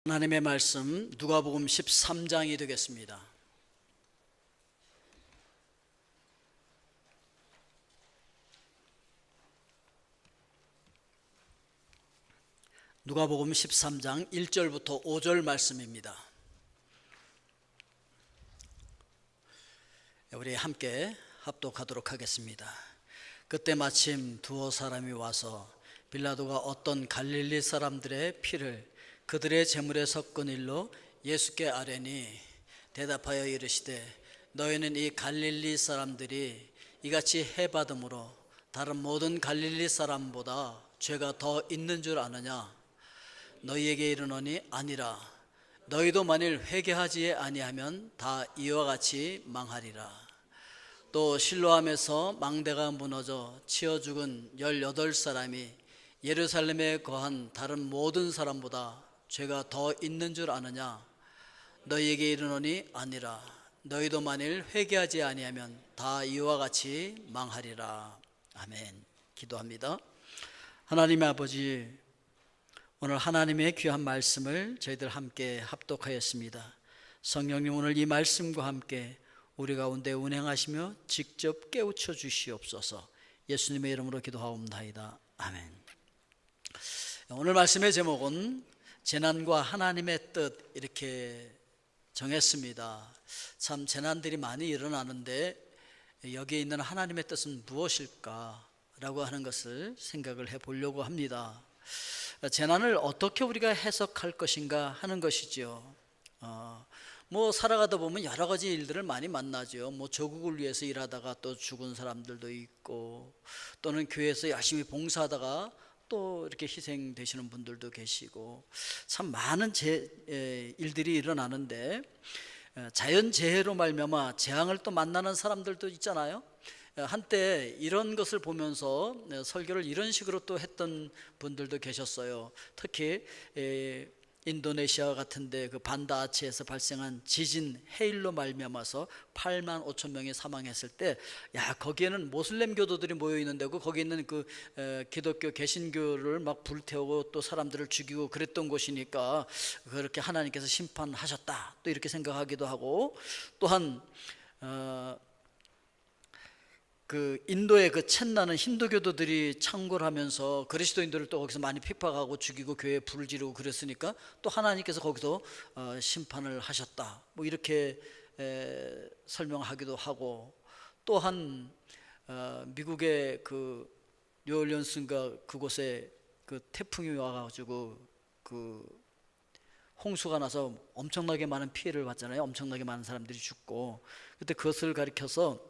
하나님의 말씀 누가복음 13장이 되겠습니다. 누가복음 13장 1절부터 5절 말씀입니다. 우리 함께 합독하도록 하겠습니다. 그때 마침 두어 사람이 와서 빌라도가 어떤 갈릴리 사람들의 피를 그들의 제물에 섞은 일로 예수께 아뢰니 대답하여 이르시되 너희는 이 갈릴리 사람들이 이같이 해받음으로 다른 모든 갈릴리 사람보다 죄가 더 있는 줄 아느냐? 너희에게 이르노니 아니라. 너희도 만일 회개하지 아니하면 다 이와 같이 망하리라. 또 실로암에서 망대가 무너져 치어 죽은 18사람이 예루살렘에 거한 다른 모든 사람보다 죄가 더 있는 줄 아느냐? 너희에게 이르노니 아니라. 너희도 만일 회개하지 아니하면 다 이와 같이 망하리라. 아멘. 기도합니다. 하나님의 아버지, 오늘 하나님의 귀한 말씀을 저희들 함께 합독하였습니다. 성령님, 오늘 이 말씀과 함께 우리 가운데 운행하시며 직접 깨우쳐 주시옵소서. 예수님의 이름으로 기도하옵나이다. 아멘. 오늘 말씀의 제목은 재난과 하나님의 뜻, 이렇게 정했습니다. 참 재난들이 많이 일어나는데 여기에 있는 하나님의 뜻은 무엇일까? 라고 하는 것을 생각을 해보려고 합니다. 재난을 어떻게 우리가 해석할 것인가 하는 것이죠. 살아가다 보면 여러 가지 일들을 많이 만나죠. 조국을 위해서 일하다가 또 죽은 사람들도 있고, 또는 교회에서 열심히 봉사하다가 또 이렇게 희생되시는 분들도 계시고, 참 많은 일들이 일어나는데, 자연재해로 말미암아 재앙을 또 만나는 사람들도 있잖아요. 한때 이런 것을 보면서 설교를 이런 식으로 또 했던 분들도 계셨어요. 특히 인도네시아 같은데 그 반다 아치에서 발생한 지진 해일로 말미암아서 8만 5천 명이 사망했을 때, 거기에는 모슬렘 교도들이 모여 있는 데고, 거기 있는 그 기독교 개신교를 막 불태우고 또 사람들을 죽이고 그랬던 곳이니까 그렇게 하나님께서 심판하셨다, 또 이렇게 생각하기도 하고, 또한 그 인도의 그 챗나는 힌두교도들이 창궐 하면서 그리스도인들을 또 거기서 많이 핍박하고 죽이고 교회에 불을 지르고 그랬으니까 또 하나님께서 거기서 심판을 하셨다, 이렇게 설명하기도 하고, 또한 미국의 그 뉴올리언스인가 그곳에 그 태풍이 와가지고 그 홍수가 나서 엄청나게 많은 피해를 봤잖아요. 엄청나게 많은 사람들이 죽고, 그때 그것을 가리켜서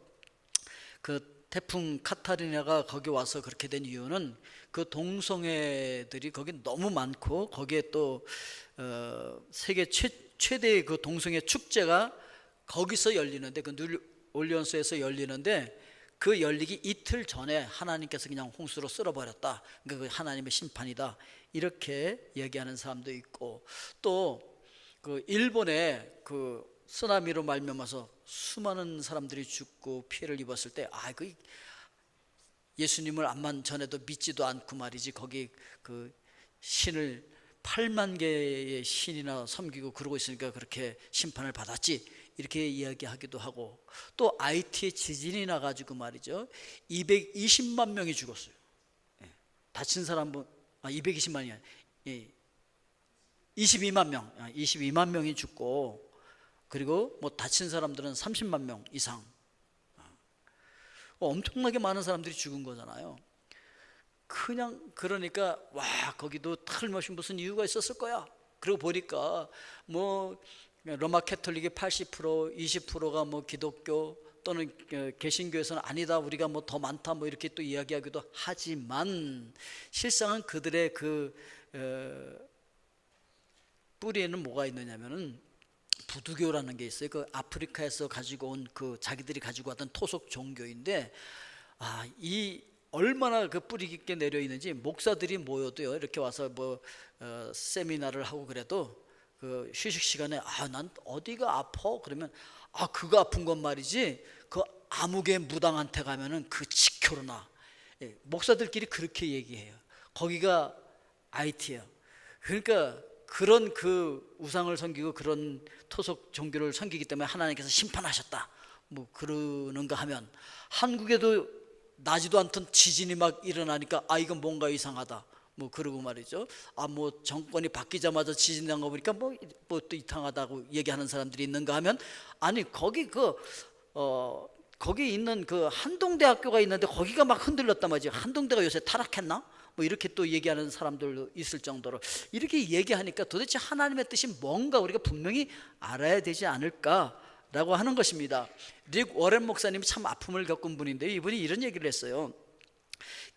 그 태풍 카타리나가 거기 와서 그렇게 된 이유는 그 동성애들이 거기 너무 많고, 거기에 또 세계 최대의 그 동성애 축제가 거기서 열리는데, 그 뉴올리언스에서 열리는데, 그 열리기 이틀 전에 하나님께서 그냥 홍수로 쓸어버렸다. 그러니까 하나님의 심판이다, 이렇게 얘기하는 사람도 있고, 또 그 일본의 그 쓰나미로 말미암아서 수많은 사람들이 죽고 피해를 입었을 때, 그 예수님을 암만 전에도 믿지도 않고 말이지, 거기 그 신을 8만 개의 신이나 섬기고 그러고 있으니까 그렇게 심판을 받았지, 이렇게 이야기하기도 하고, 또 IT에 지진이 나가지고 말이죠, 220만 명이 죽었어요. 다친 사람은 220만이 아니야, 22만 명이 죽고, 그리고 다친 사람들은 30만 명 이상, 엄청나게 많은 사람들이 죽은 거잖아요. 그냥 그러니까 거기도 틀림없이 무슨 이유가 있었을 거야. 그리고 보니까 로마 캐톨릭이 80%, 20%가 기독교 또는 개신교에서는 아니다, 우리가 더 많다, 이렇게 또 이야기하기도 하지만, 실상은 그들의 그 뿌리에는 뭐가 있느냐면은 부두교라는 게 있어요. 그 아프리카에서 가지고 온 그 자기들이 가지고 왔던 토속 종교인데, 이 얼마나 그 뿌리 깊게 내려 있는지, 목사들이 모여도요, 이렇게 와서 세미나를 하고 그래도 그 휴식 시간에 난 어디가 아파? 그러면 그거 아픈 건 말이지, 그 아무개 무당한테 가면은 그 지켜로나. 목사들끼리 그렇게 얘기해요. 거기가 IT예요. 그러니까 그런 그 우상을 섬기고 그런 토속 종교를 섬기기 때문에 하나님께서 심판하셨다 뭐 그러는가 하면, 한국에도 나지도 않던 지진이 막 일어나니까 이건 뭔가 이상하다 뭐 그러고 말이죠. 뭐 정권이 바뀌자마자 지진 난 거 보니까 뭐 또 이상하다고 얘기하는 사람들이 있는가 하면, 아니 거기 거기 있는 그 한동대학교가 있는데 거기가 막 흔들렸단 말이죠. 한동대가 요새 타락했나? 뭐 이렇게 또 얘기하는 사람들도 있을 정도로, 이렇게 얘기하니까 도대체 하나님의 뜻이 뭔가 우리가 분명히 알아야 되지 않을까라고 하는 것입니다. 릭 워렌 목사님이 참 아픔을 겪은 분인데, 이분이 이런 얘기를 했어요.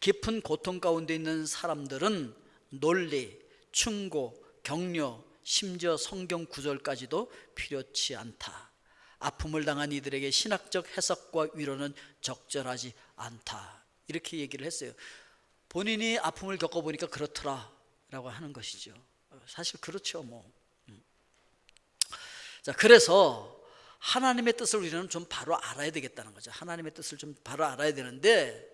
깊은 고통 가운데 있는 사람들은 논리, 충고, 격려, 심지어 성경 구절까지도 필요치 않다. 아픔을 당한 이들에게 신학적 해석과 위로는 적절하지 않다, 이렇게 얘기를 했어요. 본인이 아픔을 겪어보니까 그렇더라라고 하는 것이죠. 사실 그렇죠 뭐. 자, 그래서 하나님의 뜻을 우리는 좀 바로 알아야 되겠다는 거죠. 하나님의 뜻을 좀 바로 알아야 되는데,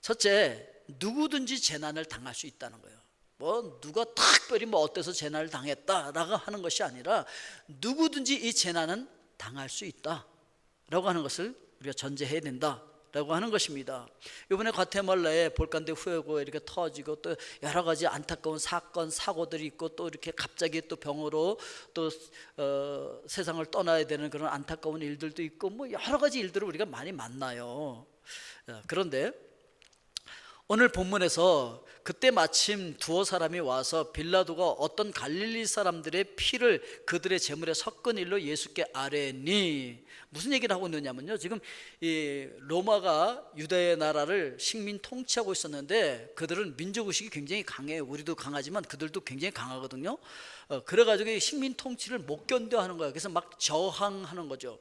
첫째, 누구든지 재난을 당할 수 있다는 거예요. 뭐 누가 특별히 뭐 어때서 재난을 당했다라고 하는 것이 아니라, 누구든지 이 재난은 당할 수 있다라고 하는 것을 우리가 전제해야 된다라고 하는 것입니다. 이번에 과테말라에 볼칸대 후에고 이렇게 터지고 또 여러 가지 안타까운 사건 사고들이 있고, 또 이렇게 갑자기 또 병으로 또 세상을 떠나야 되는 그런 안타까운 일들도 있고, 뭐 여러 가지 일들을 우리가 많이 만나요. 그런데 오늘 본문에서 그때 마침 두어 사람이 와서 빌라도가 어떤 갈릴리 사람들의 피를 그들의 제물에 섞은 일로 예수께 아뢰니, 무슨 얘기를 하고 있느냐면요, 지금 이 로마가 유다의 나라를 식민 통치하고 있었는데 그들은 민족의식이 굉장히 강해요. 우리도 강하지만 그들도 굉장히 강하거든요. 그래가지고 식민 통치를 못 견뎌하는 거예요. 그래서 막 저항하는 거죠.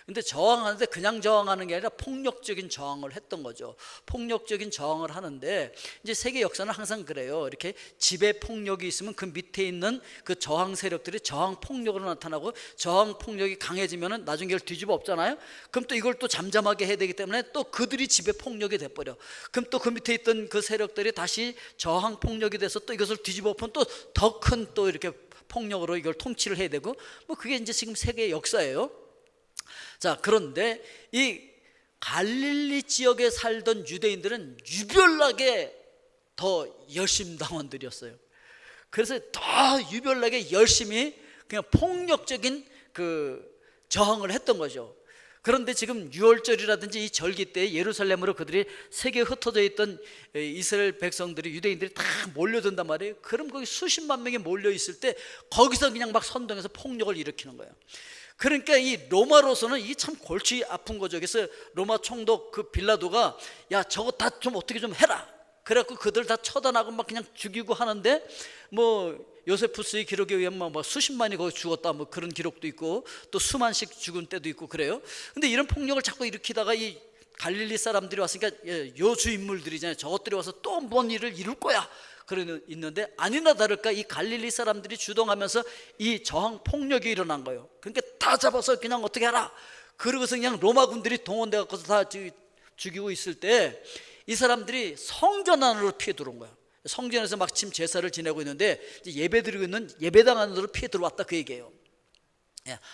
근데 저항하는데 그냥 저항하는 게 아니라 폭력적인 저항을 했던 거죠. 폭력적인 저항을 하는데, 이제 세계 역사는 항상 그래요. 이렇게 지배 폭력이 있으면 그 밑에 있는 그 저항 세력들이 저항 폭력으로 나타나고, 저항 폭력이 강해지면은 나중에 이걸 뒤집어 엎잖아요. 그럼 또 이걸 또 잠잠하게 해야 되기 때문에 또 그들이 지배 폭력이 돼버려. 그럼 또 그 밑에 있던 그 세력들이 다시 저항 폭력이 돼서 또 이것을 뒤집어 엎으면 또 더 큰 또 이렇게 폭력으로 이걸 통치를 해야 되고, 뭐 그게 이제 지금 세계의 역사예요. 자, 그런데 이 갈릴리 지역에 살던 유대인들은 유별나게 더 열심당원들이었어요. 그래서 더 유별나게 열심히 그냥 폭력적인 그 저항을 했던 거죠. 그런데 지금 유월절이라든지 이 절기 때 예루살렘으로 그들이 세계에 흩어져 있던 이스라엘 백성들이, 유대인들이 다 몰려든단 말이에요. 그럼 거기 수십만 명이 몰려 있을 때 거기서 그냥 막 선동해서 폭력을 일으키는 거예요. 그러니까 이 로마로서는 이 참 골치 아픈 거죠. 그래서 로마 총독 그 빌라도가, 야 저거 다 좀 어떻게 좀 해라. 그래갖고 그들 다 처단하고 막 그냥 죽이고 하는데, 뭐 요세푸스의 기록에 의하면 뭐 수십만이 거기 죽었다 뭐 그런 기록도 있고, 또 수만씩 죽은 때도 있고 그래요. 근데 이런 폭력을 자꾸 일으키다가 이 갈릴리 사람들이 왔으니까 요주 인물들이잖아요. 저것들이 와서 또 뭔 일을 이룰 거야 그러는 있는데, 아니나 다를까 이 갈릴리 사람들이 주동하면서 이 저항 폭력이 일어난 거예요. 그러니까 다 잡아서 그냥 어떻게 하라, 그러고서 그냥 로마 군들이 동원돼 갖고서 다 죽이고 있을 때 이 사람들이 성전 안으로 피해 들어온 거야. 성전에서 마침 제사를 지내고 있는데 예배 드리고 있는 예배당 안으로 피해 들어왔다, 그 얘기예요.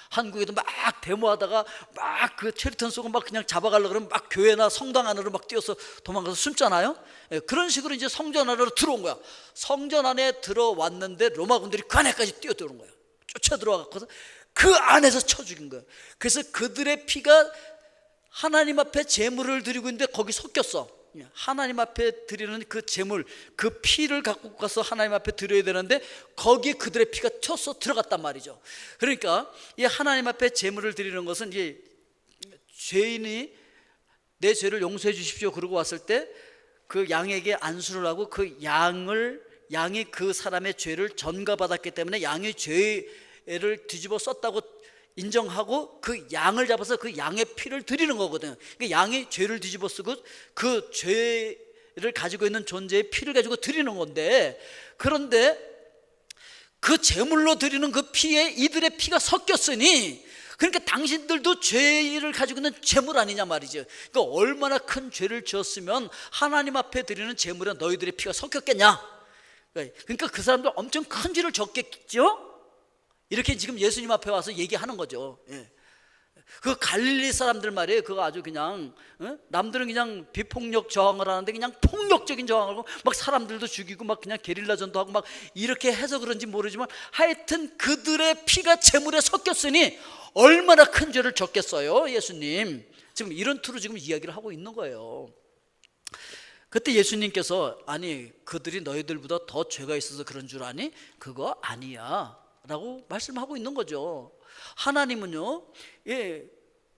한국에도 막 데모하다가 막 그 체류탄 쏘고 막 그냥 잡아가려고 그러면 막 교회나 성당 안으로 막 뛰어서 도망가서 숨잖아요. 그런 식으로 이제 성전 안으로 들어온 거야. 성전 안에 들어왔는데 로마 군들이 그 안에까지 뛰어들어온 거야. 쫓아 들어와서 그 안에서 쳐 죽인 거야. 그래서 그들의 피가 하나님 앞에 제물을 드리고 있는데 거기 섞였어. 하나님 앞에 드리는 그 제물, 그 피를 갖고 가서 하나님 앞에 드려야 되는데 거기에 그들의 피가 튀어서 들어갔단 말이죠. 그러니까 이 하나님 앞에 제물을 드리는 것은 이제 죄인이 내 죄를 용서해 주십시오 그러고 왔을 때 그 양에게 안수를 하고, 그 양이 그 사람의 죄를 전가받았기 때문에 양의 죄를 뒤집어 썼다고 인정하고 그 양을 잡아서 그 양의 피를 드리는 거거든요. 그러니까 양이 죄를 뒤집어 쓰고 그 죄를 가지고 있는 존재의 피를 가지고 드리는 건데, 그런데 그 제물로 드리는 그 피에 이들의 피가 섞였으니, 그러니까 당신들도 죄를 가지고 있는 제물 아니냐 말이죠. 그러니까 얼마나 큰 죄를 지었으면 하나님 앞에 드리는 제물에 너희들의 피가 섞였겠냐. 그러니까 그 사람들 엄청 큰 죄를 졌겠죠? 이렇게 지금 예수님 앞에 와서 얘기하는 거죠. 그 갈릴리 사람들 말이에요. 그거 아주 그냥 남들은 그냥 비폭력 저항을 하는데 그냥 폭력적인 저항을 하고 막 사람들도 죽이고 막 그냥 게릴라전도 하고 막 이렇게 해서 그런지 모르지만 하여튼 그들의 피가 제물에 섞였으니 얼마나 큰 죄를 졌겠어요, 예수님. 지금 이런 투로 지금 이야기를 하고 있는 거예요. 그때 예수님께서 아니 그들이 너희들보다 더 죄가 있어서 그런 줄 아니? 그거 아니야 라고 말씀하고 있는 거죠. 하나님은요,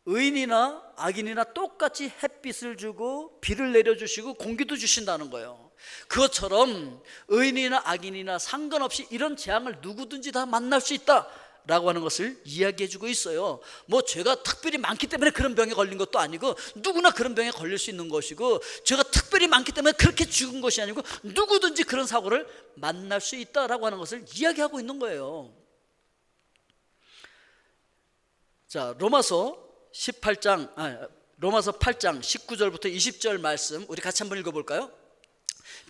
의인이나 악인이나 똑같이 햇빛을 주고 비를 내려주시고 공기도 주신다는 거예요. 그것처럼 의인이나 악인이나 상관없이 이런 재앙을 누구든지 다 만날 수 있다 라고 하는 것을 이야기해 주고 있어요. 뭐 죄가 특별히 많기 때문에 그런 병에 걸린 것도 아니고 누구나 그런 병에 걸릴 수 있는 것이고 죄가 특별히 많기 때문에 그렇게 죽은 것이 아니고 누구든지 그런 사고를 만날 수 있다라고 하는 것을 이야기하고 있는 거예요. 자, 로마서 8장 19절부터 20절 말씀 우리 같이 한번 읽어볼까요?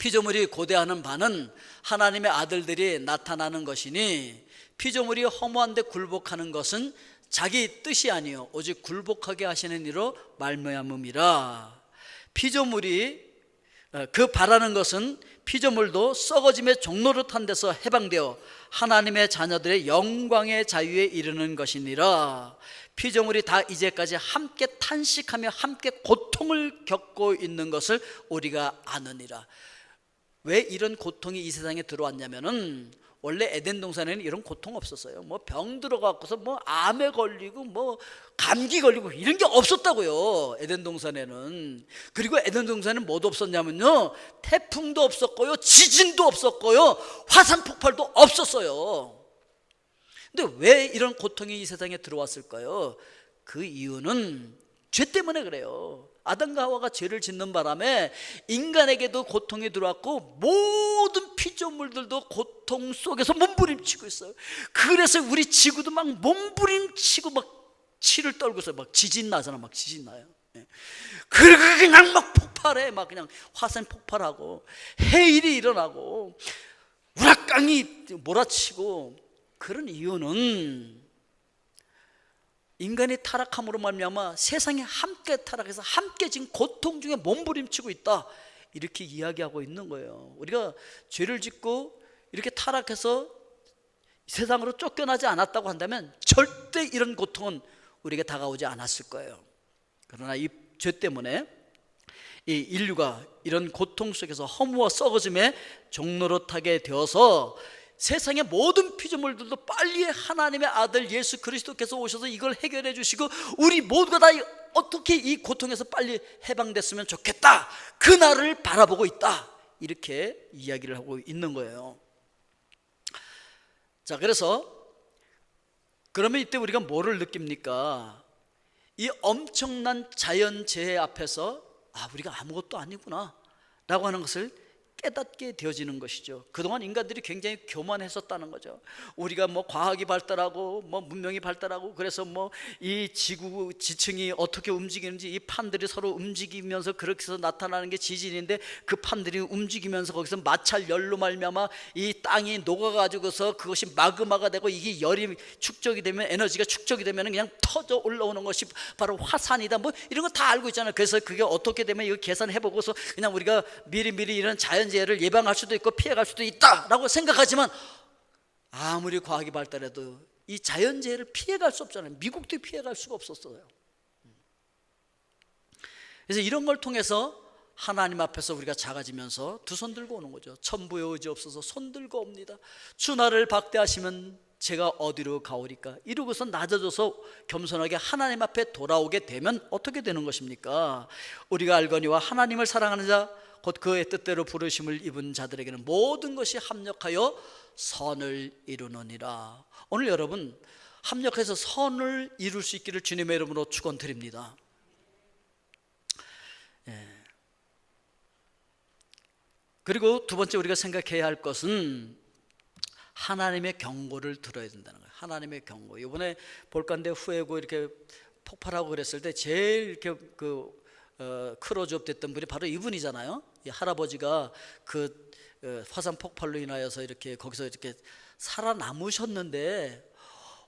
피조물이 고대하는 바는 하나님의 아들들이 나타나는 것이니 피조물이 허무한데 굴복하는 것은 자기 뜻이 아니요 오직 굴복하게 하시는 이로 말미암음이라. 피조물이 그 바라는 것은 피조물도 썩어짐의 종노릇한 데서 해방되어 하나님의 자녀들의 영광의 자유에 이르는 것이니라. 피조물이 다 이제까지 함께 탄식하며 함께 고통을 겪고 있는 것을 우리가 아느니라. 왜 이런 고통이 이 세상에 들어왔냐면은 원래 에덴 동산에는 이런 고통 없었어요. 뭐 병 들어갖고서 뭐 암에 걸리고 뭐 감기 걸리고 이런 게 없었다고요, 에덴 동산에는. 그리고 에덴 동산에는 뭐도 없었냐면요, 태풍도 없었고요, 지진도 없었고요, 화산 폭발도 없었어요. 근데 왜 이런 고통이 이 세상에 들어왔을까요? 그 이유는 죄 때문에 그래요. 아담과 하와가 죄를 짓는 바람에 인간에게도 고통이 들어왔고 모든 피조물들도 고통 속에서 몸부림치고 있어요. 그래서 우리 지구도 막 몸부림치고 막 치를 떨고서 막 지진 나잖아. 막 지진 나요. 그리고 그냥 막 폭발해. 막 그냥 화산 폭발하고 해일이 일어나고 우라깡이 몰아치고. 그런 이유는 인간이 타락함으로 말미암아 세상에 함께 타락해서 함께 지금 고통 중에 몸부림치고 있다, 이렇게 이야기하고 있는 거예요. 우리가 죄를 짓고 이렇게 타락해서 세상으로 쫓겨나지 않았다고 한다면 절대 이런 고통은 우리에게 다가오지 않았을 거예요. 그러나 이 죄 때문에 이 인류가 이런 고통 속에서 허무와 썩어짐에 종노릇하게 되어서 세상의 모든 피조물들도 빨리 하나님의 아들 예수 그리스도께서 오셔서 이걸 해결해 주시고 우리 모두가 다 어떻게 이 고통에서 빨리 해방됐으면 좋겠다, 그날을 바라보고 있다, 이렇게 이야기를 하고 있는 거예요. 자, 그래서 그러면 이때 우리가 뭐를 느낍니까? 이 엄청난 자연재해 앞에서 우리가 아무것도 아니구나 라고 하는 것을 깨닫게 되어지는 것이죠. 그동안 인간들이 굉장히 교만했었다는 거죠. 우리가 뭐 과학이 발달하고 뭐 문명이 발달하고 그래서 뭐 이 지구 지층이 어떻게 움직이는지, 이 판들이 서로 움직이면서 그렇게 해서 나타나는 게 지진인데 그 판들이 움직이면서 거기서 마찰 열로 말미암아 이 땅이 녹아가지고서 그것이 마그마가 되고 이게 열이 축적이 되면, 에너지가 축적이 되면 그냥 터져 올라오는 것이 바로 화산이다, 뭐 이런 거 다 알고 있잖아요. 그래서 그게 어떻게 되면 이거 계산해보고서 그냥 우리가 미리미리 이런 자연재해를 예방할 수도 있고 피해갈 수도 있다라고 생각하지만 아무리 과학이 발달해도 이 자연재해를 피해갈 수 없잖아요. 미국도 피해갈 수가 없었어요. 그래서 이런 걸 통해서 하나님 앞에서 우리가 작아지면서 두 손 들고 오는 거죠. 천부의 의지 없어서 손 들고 옵니다. 주 나를 박대하시면 제가 어디로 가오리까? 이러고서 낮아져서 겸손하게 하나님 앞에 돌아오게 되면 어떻게 되는 것입니까? 우리가 알거니와 하나님을 사랑하는 자 곧 그의 뜻대로 부르심을 입은 자들에게는 모든 것이 합력하여 선을 이루느니라. 오늘 여러분 합력해서 선을 이룰 수 있기를 주님의 이름으로 축원드립니다. 그리고 두 번째 우리가 생각해야 할 것은 하나님의 경고를 들어야 된다는 거예요. 하나님의 경고. 이번에 볼간대 후회고 이렇게 폭발하고 그랬을 때 제일 이렇게 크로즈업 됐던 분이 바로 이분이잖아요. 이 할아버지가 그 화산 폭발로 인하여서 이렇게 거기서 이렇게 살아남으셨는데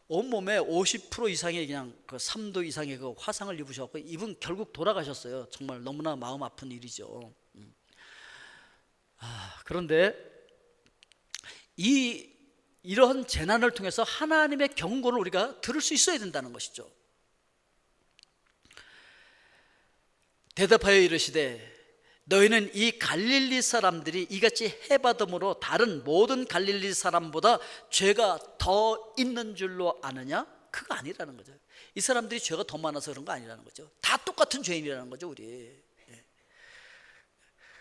온몸에 50% 이상의 그냥 그 3도 이상의 그 화상을 입으셨고 이분 결국 돌아가셨어요. 정말 너무나 마음 아픈 일이죠. 그런데 이런 재난을 통해서 하나님의 경고를 우리가 들을 수 있어야 된다는 것이죠. 대답하여 이르시되 너희는 이 갈릴리 사람들이 이같이 해받음으로 다른 모든 갈릴리 사람보다 죄가 더 있는 줄로 아느냐? 그거 아니라는 거죠. 이 사람들이 죄가 더 많아서 그런 거 아니라는 거죠. 다 똑같은 죄인이라는 거죠, 우리.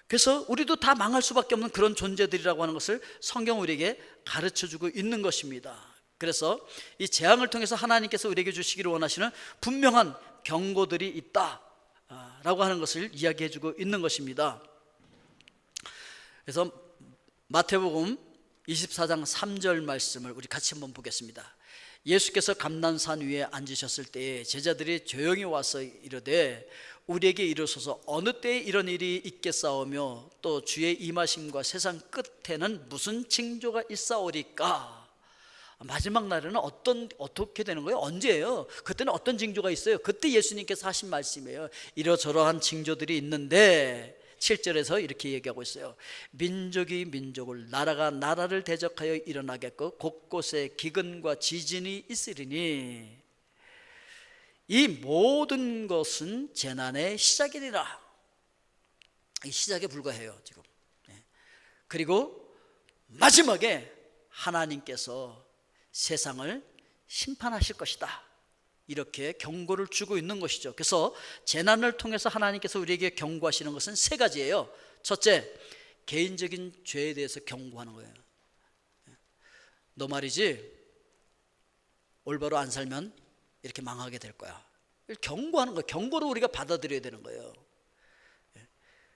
그래서 우리도 다 망할 수밖에 없는 그런 존재들이라고 하는 것을 성경 우리에게 가르쳐주고 있는 것입니다. 그래서 이 재앙을 통해서 하나님께서 우리에게 주시기를 원하시는 분명한 경고들이 있다 라고 하는 것을 이야기해주고 있는 것입니다. 그래서 마태복음 24장 3절 말씀을 우리 같이 한번 보겠습니다. 예수께서 감난산 위에 앉으셨을 때에 제자들이 조용히 와서 이르되 우리에게 이르소서 어느 때에 이런 일이 있겠사오며 또 주의 임하심과 세상 끝에는 무슨 징조가 있사오리까? 마지막 날에는 어떻게 되는 거예요? 언제예요? 그때는 어떤 징조가 있어요? 그때 예수님께서 하신 말씀이에요. 이러저러한 징조들이 있는데 7절에서 이렇게 얘기하고 있어요. 민족이 민족을, 나라가 나라를 대적하여 일어나겠고 곳곳에 기근과 지진이 있으리니 이 모든 것은 재난의 시작이니라. 이 시작에 불과해요 지금. 그리고 마지막에 하나님께서 세상을 심판하실 것이다, 이렇게 경고를 주고 있는 것이죠. 그래서 재난을 통해서 하나님께서 우리에게 경고하시는 것은 세 가지예요. 첫째, 개인적인 죄에 대해서 경고하는 거예요. 너 말이지 올바로 안 살면 이렇게 망하게 될 거야. 경고하는 거예요. 경고로 우리가 받아들여야 되는 거예요.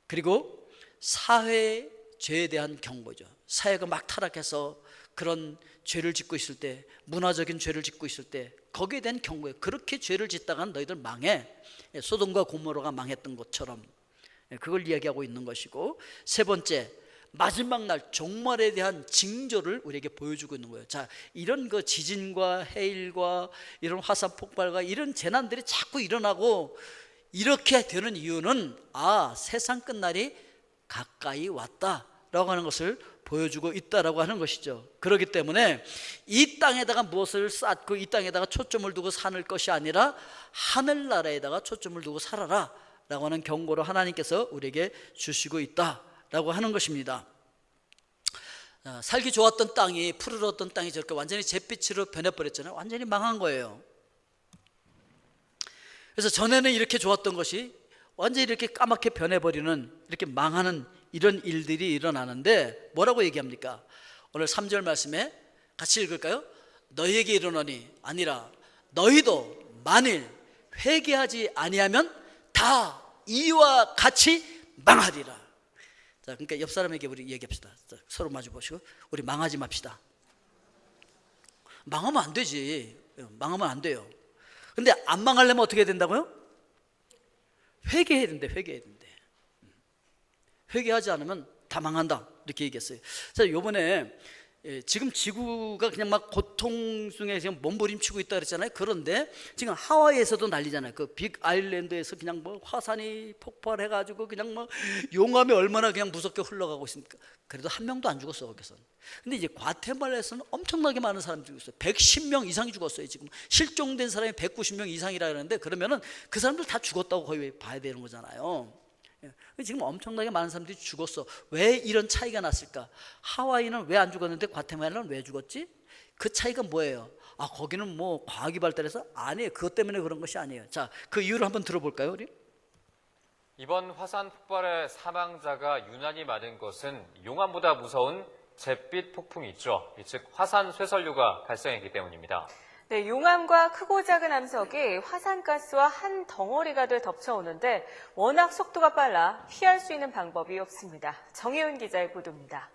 그리고 사회 죄에 대한 경고죠. 사회가 막 타락해서 그런 죄를 짓고 있을 때, 문화적인 죄를 짓고 있을 때 거기에 대한 경고예요. 그렇게 죄를 짓다간 너희들 망해. 소돔과 고모라가 망했던 것처럼 그걸 이야기하고 있는 것이고, 세 번째, 마지막 날 종말에 대한 징조를 우리에게 보여주고 있는 거예요. 자, 이런 그 지진과 해일과 이런 화산 폭발과 이런 재난들이 자꾸 일어나고 이렇게 되는 이유는 세상 끝날이 가까이 왔다라고 하는 것을 보여주고 있다라고 하는 것이죠. 그렇기 때문에 이 땅에다가 무엇을 쌓고 이 땅에다가 초점을 두고 사는 것이 아니라 하늘나라에다가 초점을 두고 살아라 라고 하는 경고를 하나님께서 우리에게 주시고 있다라고 하는 것입니다. 살기 좋았던 땅이, 푸르렀던 땅이 저렇게 완전히 잿빛으로 변해버렸잖아요. 완전히 망한 거예요. 그래서 전에는 이렇게 좋았던 것이 완전히 이렇게 까맣게 변해버리는, 이렇게 망하는 이런 일들이 일어나는데 뭐라고 얘기합니까? 오늘 3절 말씀에 같이 읽을까요? 너희에게 이르노니 아니라 너희도 만일 회개하지 아니하면 다 이와 같이 망하리라. 자, 그러니까 옆 사람에게 우리 얘기합시다. 자, 서로 마주 보시고 우리 망하지 맙시다. 망하면 안 되지. 망하면 안 돼요. 근데 안 망하려면 어떻게 해야 된다고요? 회개해야 된대. 회개해야 된대. 회개하지 않으면 다 망한다, 이렇게 얘기했어요. 자, 요번에 지금 지구가 그냥 막 고통 중에 지금 몸부림치고 있다 그랬잖아요. 그런데 지금 하와이에서도 난리잖아요. 그 빅 아일랜드에서 그냥 뭐 화산이 폭발해가지고 그냥 뭐 용암이 얼마나 그냥 무섭게 흘러가고 있습니까? 그래도 한 명도 안 죽었어 거기서. 근데 이제 과테말라에서는 엄청나게 많은 사람들이 죽었어요. 110명 이상이 죽었어요. 지금 실종된 사람이 190명 이상이라 그러는데, 그러면은 그 사람들 다 죽었다고 거의 봐야 되는 거잖아요. 지금 엄청나게 많은 사람들이 죽었어. 왜 이런 차이가 났을까? 하와이는 왜 안 죽었는데 과테말라는 왜 죽었지? 그 차이가 뭐예요? 거기는 뭐 과학이 발달해서? 아니에요. 그것 때문에 그런 것이 아니에요. 자, 그 이유를 한번 들어볼까요, 우리? 이번 화산 폭발의 사망자가 유난히 많은 것은 용암보다 무서운 잿빛 폭풍이 있죠. 즉 화산 쇠설류가 발생했기 때문입니다. 네, 용암과 크고 작은 암석이 화산가스와 한 덩어리가 돼 덮쳐오는데 워낙 속도가 빨라 피할 수 있는 방법이 없습니다. 정혜은 기자의 보도입니다.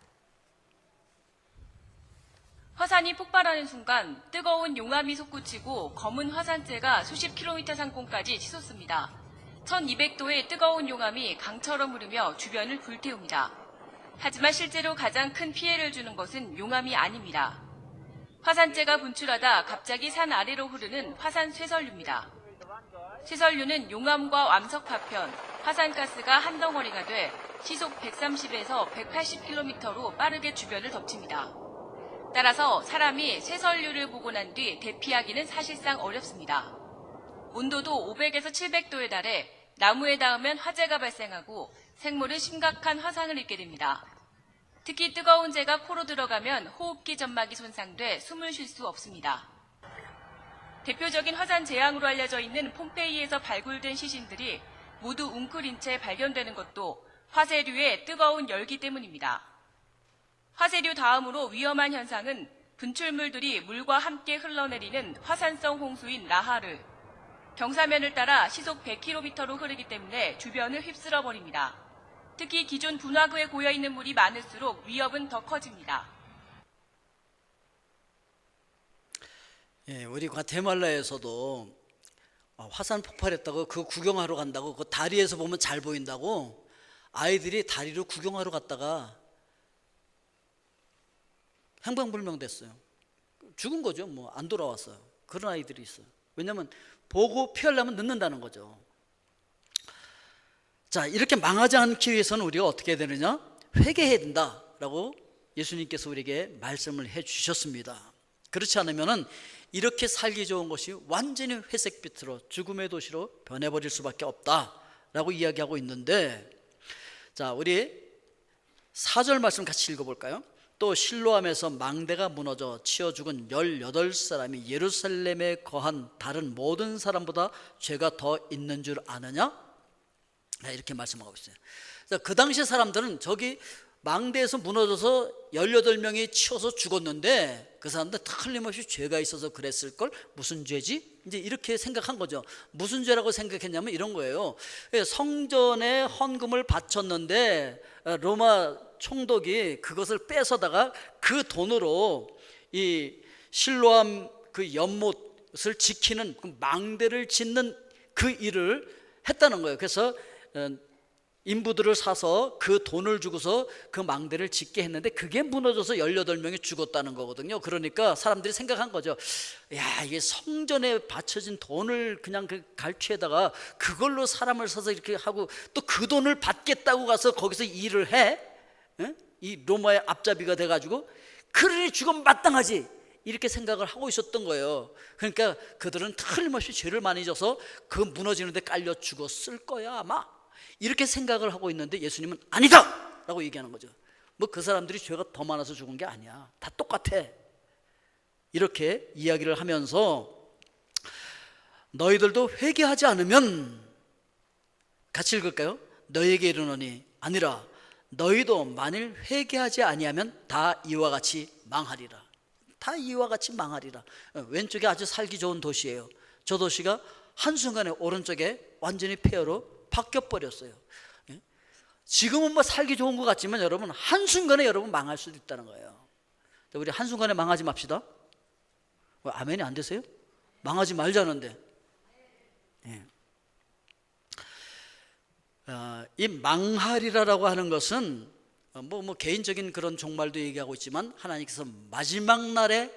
화산이 폭발하는 순간 뜨거운 용암이 솟구치고 검은 화산재가 수십 킬로미터 상공까지 치솟습니다. 1200도의 뜨거운 용암이 강처럼 흐르며 주변을 불태웁니다. 하지만 실제로 가장 큰 피해를 주는 것은 용암이 아닙니다. 화산재가 분출하다 갑자기 산 아래로 흐르는 화산 쇠설유입니다. 쇠설유는 용암과 암석 파편, 화산가스가 한 덩어리가 돼 시속 130에서 180km로 빠르게 주변을 덮칩니다. 따라서 사람이 쇠설유를 보고 난 뒤 대피하기는 사실상 어렵습니다. 온도도 500에서 700도에 달해 나무에 닿으면 화재가 발생하고 생물은 심각한 화상을 입게 됩니다. 특히 뜨거운 재가 코로 들어가면 호흡기 점막이 손상돼 숨을 쉴 수 없습니다. 대표적인 화산 재앙으로 알려져 있는 폼페이에서 발굴된 시신들이 모두 웅크린 채 발견되는 것도 화쇄류의 뜨거운 열기 때문입니다. 화쇄류 다음으로 위험한 현상은 분출물들이 물과 함께 흘러내리는 화산성 홍수인 나하르. 경사면을 따라 시속 100km로 흐르기 때문에 주변을 휩쓸어 버립니다. 특히 기존 분화구에 고여있는 물이 많을수록 위협은 더 커집니다. 예, 우리 과테말라에서도 화산 폭발했다고 그거 구경하러 간다고 그 다리에서 보면 잘 보인다고 아이들이 다리로 구경하러 갔다가 행방불명됐어요. 죽은 거죠. 뭐 안 돌아왔어요. 그런 아이들이 있어요. 왜냐하면 보고 피하려면 늦는다는 거죠. 자, 이렇게 망하지 않기 위해서는 우리가 어떻게 해야 되느냐? 회개해야 된다라고 예수님께서 우리에게 말씀을 해 주셨습니다. 그렇지 않으면은 이렇게 살기 좋은 것이 완전히 회색빛으로 죽음의 도시로 변해버릴 수밖에 없다라고 이야기하고 있는데, 자, 우리 4절 말씀 같이 읽어볼까요? 또 실로암에서 망대가 무너져 치어 죽은 18사람이 예루살렘에 거한 다른 모든 사람보다 죄가 더 있는 줄 아느냐? 이렇게 말씀하고 있어요. 그 당시 사람들은 저기 망대에서 무너져서 18명이 치어서 죽었는데 그 사람들 틀림없이 죄가 있어서 그랬을걸? 무슨 죄지? 이제 이렇게 생각한 거죠. 무슨 죄라고 생각했냐면 이런 거예요. 성전에 헌금을 바쳤는데 로마 총독이 그것을 뺏어다가 그 돈으로 이 실로암 그 연못을 지키는 그 망대를 짓는 그 일을 했다는 거예요. 그래서 인부들을 사서 그 돈을 주고서 그 망대를 짓게 했는데 그게 무너져서 18명이 죽었다는 거거든요. 그러니까 사람들이 생각한 거죠. 야, 이게 성전에 바쳐진 돈을 그냥 그 갈취에다가 그걸로 사람을 사서 이렇게 하고 또 그 돈을 받겠다고 가서 거기서 일을 해? 이 로마의 앞잡이가 돼가지고 그러니 죽으면 마땅하지, 이렇게 생각을 하고 있었던 거예요. 그러니까 그들은 틀림없이 죄를 많이 져서 그 무너지는 데 깔려 죽었을 거야 아마, 이렇게 생각을 하고 있는데 예수님은 아니다 라고 얘기하는 거죠. 뭐 그 사람들이 죄가 더 많아서 죽은 게 아니야, 다 똑같아, 이렇게 이야기를 하면서 너희들도 회개하지 않으면, 같이 읽을까요? 너희에게 이르노니 아니라 너희도 만일 회개하지 아니하면 다 이와 같이 망하리라. 다 이와 같이 망하리라. 왼쪽에 아주 살기 좋은 도시예요. 저 도시가 한순간에 오른쪽에 완전히 폐허로 바뀌어버렸어요. 지금은 뭐 살기 좋은 것 같지만 여러분 한순간에 여러분 망할 수도 있다는 거예요. 우리 한순간에 망하지 맙시다. 아멘이 안 되세요? 망하지 말자는데. 이 망하리라라고 하는 것은 뭐 개인적인 그런 종말도 얘기하고 있지만 하나님께서 마지막 날에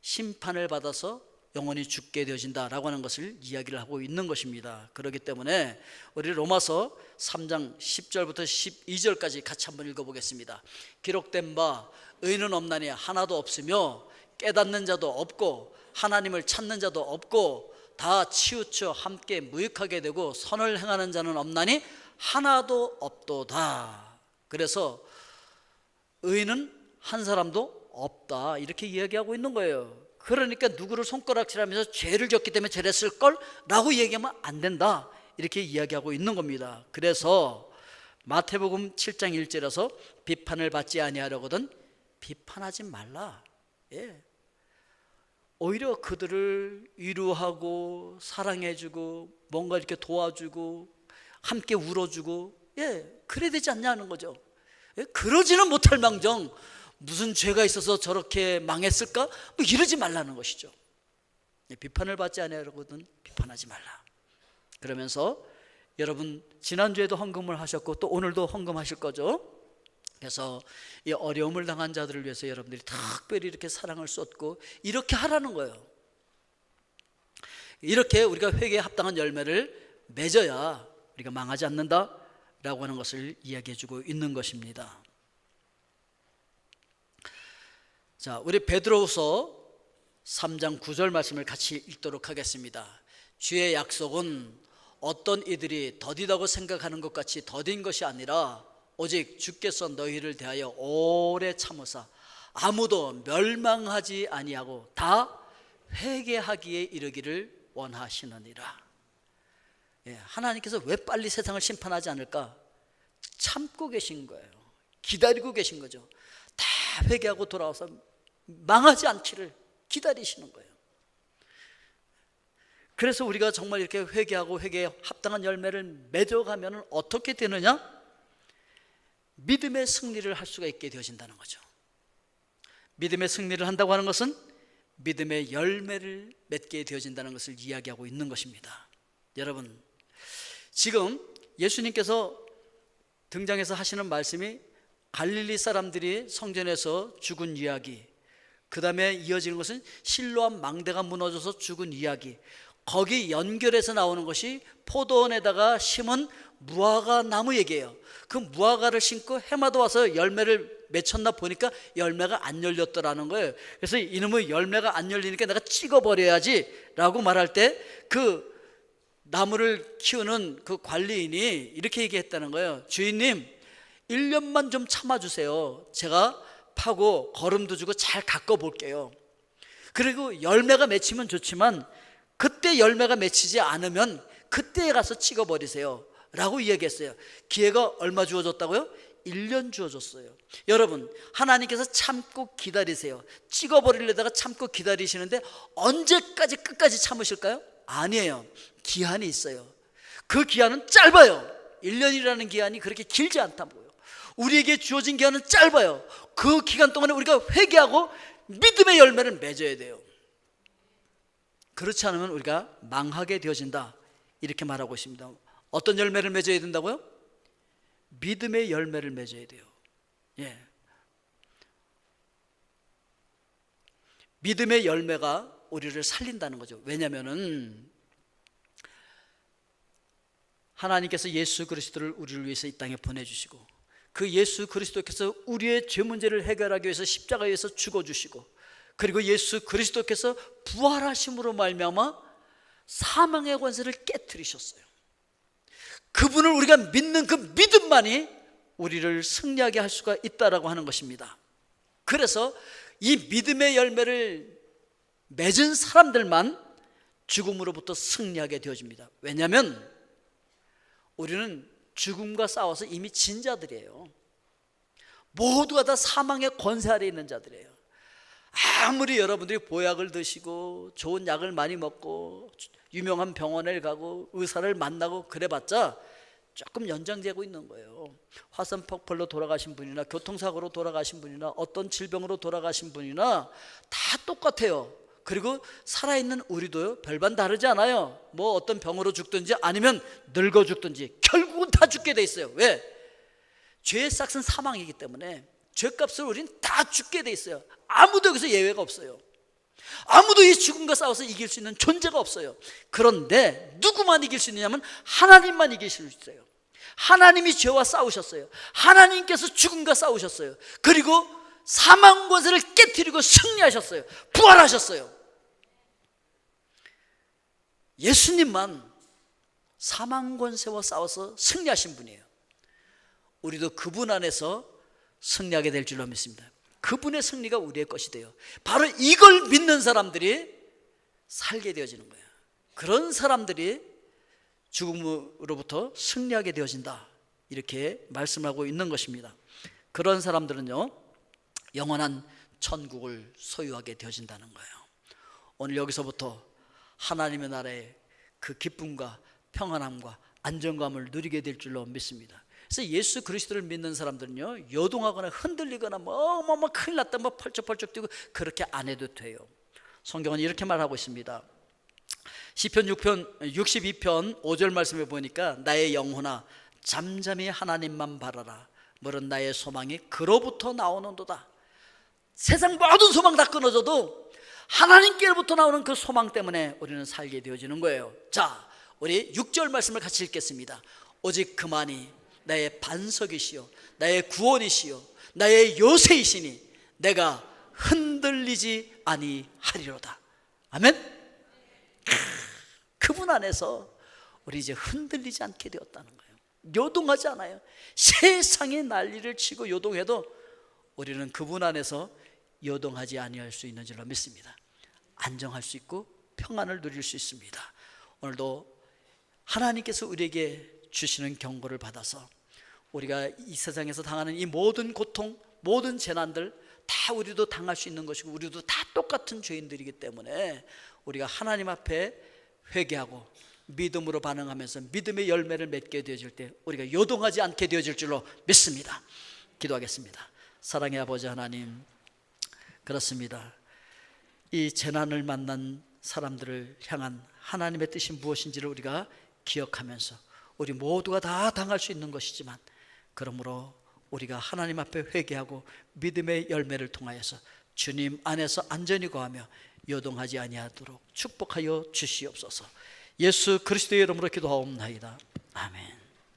심판을 받아서 영원히 죽게 되어진다라고 하는 것을 이야기를 하고 있는 것입니다. 그렇기 때문에 우리 로마서 3장 10절부터 12절까지 같이 한번 읽어보겠습니다. 기록된 바 의는 없나니 하나도 없으며 깨닫는 자도 없고 하나님을 찾는 자도 없고 다 치우쳐 함께 무익하게 되고 선을 행하는 자는 없나니 하나도 없도다. 그래서 의는 한 사람도 없다, 이렇게 이야기하고 있는 거예요. 그러니까 누구를 손가락질하면서 죄를 졌기 때문에 저랬을걸? 라고 얘기하면 안 된다, 이렇게 이야기하고 있는 겁니다. 그래서 마태복음 7장 1절에서 비판을 받지 아니하려거든 비판하지 말라. 오히려 그들을 위로하고 사랑해주고 뭔가 이렇게 도와주고 함께 울어주고 그래야 되지 않냐는 거죠. 그러지는 못할 망정 무슨 죄가 있어서 저렇게 망했을까? 뭐 이러지 말라는 것이죠. 비판을 받지 아니하려거든 비판하지 말라. 그러면서 여러분 지난주에도 헌금을 하셨고 또 오늘도 헌금하실 거죠. 그래서 이 어려움을 당한 자들을 위해서 여러분들이 특별히 이렇게 사랑을 쏟고 이렇게 하라는 거예요. 이렇게 우리가 회개에 합당한 열매를 맺어야 우리가 망하지 않는다라고 하는 것을 이야기해 주고 있는 것입니다. 자, 우리 베드로후서 3장 9절 말씀을 같이 읽도록 하겠습니다. 주의 약속은 어떤 이들이 더디다고 생각하는 것 같이 더딘 것이 아니라 오직 주께서 너희를 대하여 오래 참으사 아무도 멸망하지 아니하고 다 회개하기에 이르기를 원하시느니라. 하나님께서 왜 빨리 세상을 심판하지 않을까? 참고 계신 거예요. 기다리고 계신 거죠. 다 회개하고 돌아와서 망하지 않기를 기다리시는 거예요. 그래서 우리가 정말 이렇게 회개하고 회개에 합당한 열매를 맺어가면 어떻게 되느냐? 믿음의 승리를 할 수가 있게 되어진다는 거죠. 믿음의 승리를 한다고 하는 것은 믿음의 열매를 맺게 되어진다는 것을 이야기하고 있는 것입니다. 여러분, 지금 예수님께서 등장해서 하시는 말씀이 갈릴리 사람들이 성전에서 죽은 이야기, 그 다음에 이어지는 것은 실로암 망대가 무너져서 죽은 이야기, 거기 연결해서 나오는 것이 포도원에다가 심은 무화과 나무 얘기예요. 그 무화과를 심고 해마다 와서 열매를 맺혔나 보니까 열매가 안 열렸더라는 거예요. 그래서 이놈의 열매가 안 열리니까 내가 찍어버려야지 라고 말할 때 그 나무를 키우는 그 관리인이 이렇게 얘기했다는 거예요. 주인님, 1년만 좀 참아주세요. 제가 파고 거름도 주고 잘 가꿔볼게요. 그리고 열매가 맺히면 좋지만 그때 열매가 맺히지 않으면 그때에 가서 찍어버리세요 라고 이야기했어요. 기회가 얼마 주어졌다고요? 1년 주어졌어요. 여러분, 하나님께서 참고 기다리세요. 찍어버리려다가 참고 기다리시는데 언제까지 끝까지 참으실까요? 아니에요. 기한이 있어요. 그 기한은 짧아요. 1년이라는 기한이 그렇게 길지 않다고요. 우리에게 주어진 기한은 짧아요. 그 기간 동안에 우리가 회개하고 믿음의 열매를 맺어야 돼요. 그렇지 않으면 우리가 망하게 되어진다, 이렇게 말하고 있습니다. 어떤 열매를 맺어야 된다고요? 믿음의 열매를 맺어야 돼요. 믿음의 열매가 우리를 살린다는 거죠. 왜냐하면 하나님께서 예수 그리스도를 우리를 위해서 이 땅에 보내주시고 그 예수 그리스도께서 우리의 죄 문제를 해결하기 위해서 십자가에서 죽어주시고 그리고 예수 그리스도께서 부활하심으로 말미암아 사망의 권세를 깨뜨리셨어요. 그분을 우리가 믿는 그 믿음만이 우리를 승리하게 할 수가 있다라고 하는 것입니다. 그래서 이 믿음의 열매를 맺은 사람들만 죽음으로부터 승리하게 되어집니다. 왜냐하면 우리는 죽음과 싸워서 이미 진 자들이에요. 모두가 다 사망의 권세 아래 있는 자들이에요. 아무리 여러분들이 보약을 드시고 좋은 약을 많이 먹고 유명한 병원에 가고 의사를 만나고 그래봤자 조금 연장되고 있는 거예요. 화산 폭발로 돌아가신 분이나 교통사고로 돌아가신 분이나 어떤 질병으로 돌아가신 분이나 다 똑같아요. 그리고 살아있는 우리도요, 별반 다르지 않아요. 뭐 어떤 병으로 죽든지 아니면 늙어 죽든지 결국은 다 죽게 돼 있어요. 왜? 죄의 싹은 사망이기 때문에 죄값을 우리는 다 죽게 돼 있어요. 아무도 여기서 예외가 없어요. 아무도 이 죽음과 싸워서 이길 수 있는 존재가 없어요. 그런데 누구만 이길 수 있느냐면 하나님만 이기실 수 있어요. 하나님이 죄와 싸우셨어요. 하나님께서 죽음과 싸우셨어요. 그리고 사망 권세를 깨뜨리고 승리하셨어요. 부활하셨어요. 예수님만 사망 권세와 싸워서 승리하신 분이에요. 우리도 그분 안에서 승리하게 될 줄로 믿습니다. 그분의 승리가 우리의 것이 돼요. 바로 이걸 믿는 사람들이 살게 되어지는 거예요. 그런 사람들이 죽음으로부터 승리하게 되어진다, 이렇게 말씀하고 있는 것입니다. 그런 사람들은요, 영원한 천국을 소유하게 되어진다는 거예요. 오늘 여기서부터 하나님의 나라의 그 기쁨과 평안함과 안정감을 누리게 될 줄로 믿습니다. 그래서 예수 그리스도를 믿는 사람들은요, 요동하거나 흔들리거나 뭐 큰일 났다 뭐 펄쩍펄쩍 뛰고 그렇게 안 해도 돼요. 성경은 이렇게 말하고 있습니다. 시편 62편 5절 말씀에 보니까 나의 영혼아 잠잠히 하나님만 바라라. 물은 나의 소망이 그로부터 나오는도다. 세상 모든 소망 다 끊어져도 하나님께로부터 나오는 그 소망 때문에 우리는 살게 되어지는 거예요. 자, 우리 6절 말씀을 같이 읽겠습니다. 오직 그만이 나의 반석이시요 나의 구원이시요 나의 요새이시니 내가 흔들리지 아니하리로다. 아멘. 그분 안에서 우리 이제 흔들리지 않게 되었다는 거예요. 요동하지 않아요. 세상의 난리를 치고 요동해도 우리는 그분 안에서 요동하지 아니할 수 있는 줄로 믿습니다. 안정할 수 있고 평안을 누릴 수 있습니다. 오늘도 하나님께서 우리에게 주시는 경고를 받아서 우리가 이 세상에서 당하는 이 모든 고통, 모든 재난들 다 우리도 당할 수 있는 것이고 우리도 다 똑같은 죄인들이기 때문에 우리가 하나님 앞에 회개하고 믿음으로 반응하면서 믿음의 열매를 맺게 되어질 때 우리가 요동하지 않게 되어질 줄로 믿습니다. 기도하겠습니다. 사랑의 아버지 하나님, 그렇습니다. 이 재난을 만난 사람들을 향한 하나님의 뜻이 무엇인지를 우리가 기억하면서 우리 모두가 다 당할 수 있는 것이지만 그러므로 우리가 하나님 앞에 회개하고 믿음의 열매를 통하여서 주님 안에서 안전히 거하며 요동하지 아니하도록 축복하여 주시옵소서. 예수 그리스도의 이름으로 기도하옵나이다. 아멘.